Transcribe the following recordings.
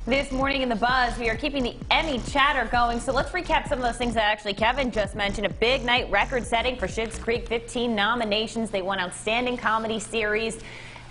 This morning in The Buzz, we are keeping the Emmy chatter going, so let's recap some of those things that actually Kevin just mentioned. A big night record-setting for Schitt's Creek, 15 nominations. They won Outstanding Comedy Series.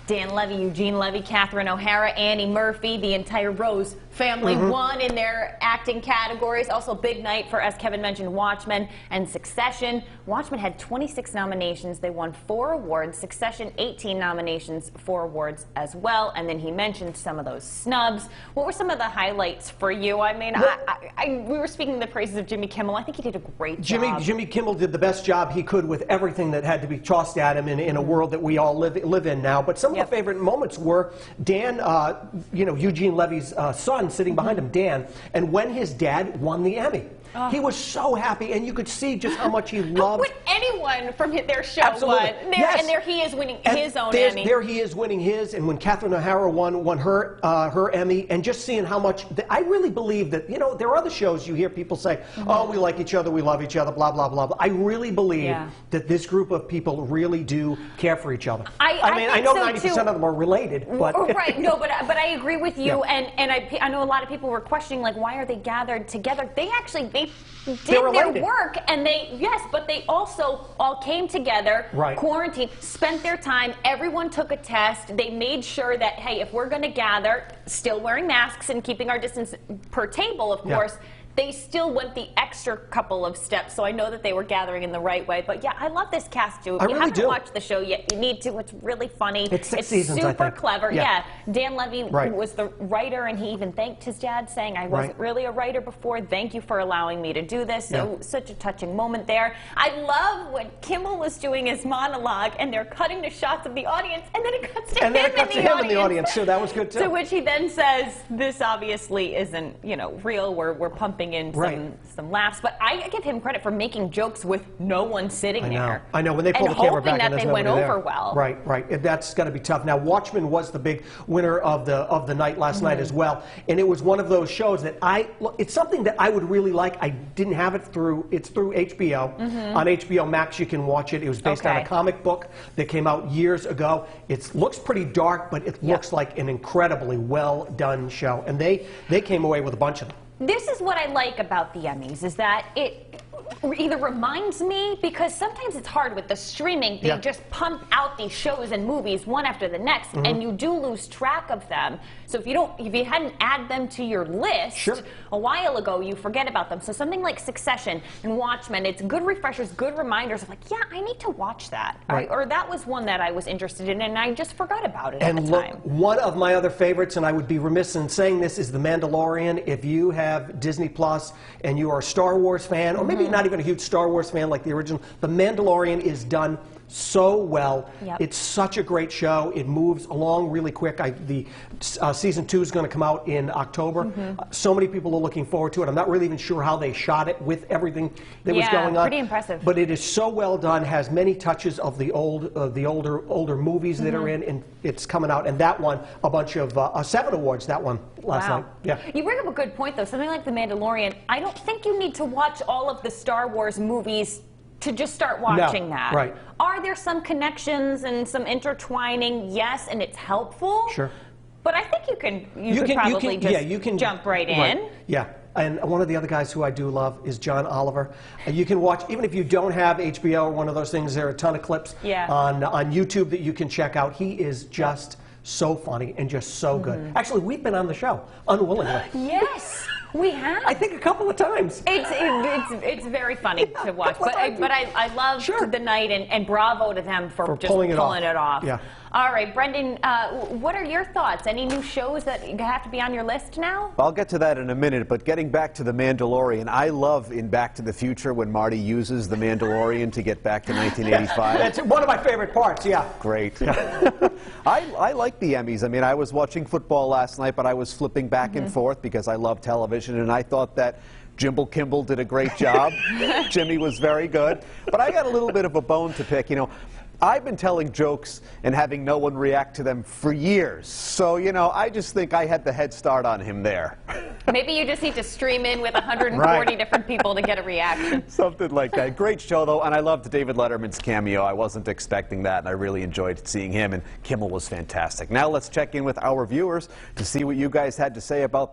Dan Levy, Eugene Levy, Catherine O'Hara, Annie Murphy, the entire Rose family won in their acting categories. Also, big night for, as Kevin mentioned, Watchmen and Succession. Watchmen had 26 nominations. They won 4 awards. Succession, 18 nominations, 4 awards as well. And then he mentioned some of those snubs. What were some of the highlights for you? I mean, we were speaking the praises of Jimmy Kimmel. I think he did a great job. Jimmy Kimmel did the best job he could with everything that had to be tossed at him in a world that we all live in now. But some of the favorite moments were Dan, Eugene Levy's son sitting behind him, Dan, and when his dad won the Emmy. He was so happy, and you could see just how much he loved. Would anyone from their show won? And there he is winning his own Emmy. There he is winning his, and when Catherine O'Hara won her Emmy, and just seeing how much, I really believe that, there are other shows you hear people say, oh, we like each other, we love each other, blah, blah, blah, blah. I really believe that this group of people really do care for each other. I know 90% of them are related, but... Right, no, but I agree with you, and I know a lot of people were questioning, like, why are they gathered together? They did their work, and but they also all came together, quarantined, spent their time, everyone took a test, they made sure that, hey, if we're going to gather, still wearing masks and keeping our distance per table, of course, they still went the extra couple of steps, so I know that they were gathering in the right way. But yeah, I love this cast too. If you haven't watched the show yet, you need to. It's really funny. It's 6 seasons, I think. Super clever. Yeah. Dan Levy was the writer, and he even thanked his dad, saying, I wasn't really a writer before. Thank you for allowing me to do this. So such a touching moment there. I love when Kimmel was doing his monologue, and they're cutting to shots of the audience, and then it cuts to him in the audience. So that was good too. To which he then says, this obviously isn't, real. We're pumping in some laughs, but I give him credit for making jokes with no one sitting there. I know when they pull the camera back and that they went over well. Right. That's got to be tough. Now, Watchmen was the big winner of the night last night as well, and it was one of those shows that it's something that I would really like. I didn't have it it's through HBO. On HBO Max, you can watch it. It was based on a comic book that came out years ago. It looks pretty dark, but it looks like an incredibly well done show, and they came away with a bunch of them. This is what I like about the Emmys, is that it either reminds me, because sometimes it's hard with the streaming, they just pump out these shows and movies one after the next, and you do lose track of them. So if you hadn't added them to your list a while ago, you forget about them. So something like Succession and Watchmen, it's good refreshers, good reminders of like, yeah, I need to watch that. Or that was one that I was interested in, and I just forgot about it at the time. And look, one of my other favorites, and I would be remiss in saying this, is The Mandalorian. If you have Disney Plus and you are a Star Wars fan, or maybe not even a huge Star Wars fan like the original, The Mandalorian is done so well. It's such a great show. It moves along really quick. The season 2 is going to come out in October. So many people are looking forward to it. I'm not really even sure how they shot it with everything that was going on. Pretty impressive. But it is so well done. Has many touches of the older movies that are in, and it's coming out. And that won a bunch of 7 awards. That one last night. Yeah. You bring up a good point though. Something like The Mandalorian. I don't think you need to watch all of the Star Wars movies to just start watching that. Are there some connections and some intertwining? Yes, and it's helpful. Sure. But I think you could probably just jump right in. Yeah. And one of the other guys who I do love is John Oliver. You can watch, even if you don't have HBO or one of those things, there are a ton of clips on YouTube that you can check out. He is just so funny and just so good. Actually, we've been on the show, unwillingly. Yes. We have. I think a couple of times. It's very funny to watch, but I love the night, and bravo to them for just pulling it off. Yeah. All right, Brendan, what are your thoughts? Any new shows that have to be on your list now? I'll get to that in a minute, but getting back to The Mandalorian, I love in Back to the Future when Marty uses the Mandalorian to get back to 1985. That's one of my favorite parts, Great. I like the Emmys. I mean, I was watching football last night, but I was flipping back and forth because I love television, and I thought that Jimbo Kimball did a great job. Jimmy was very good. But I got a little bit of a bone to pick. I've been telling jokes and having no one react to them for years. So, I just think I had the head start on him there. Maybe you just need to stream in with 140 different people to get a reaction. Something like that. Great show, though, and I loved David Letterman's cameo. I wasn't expecting that, and I really enjoyed seeing him, and Kimmel was fantastic. Now let's check in with our viewers to see what you guys had to say about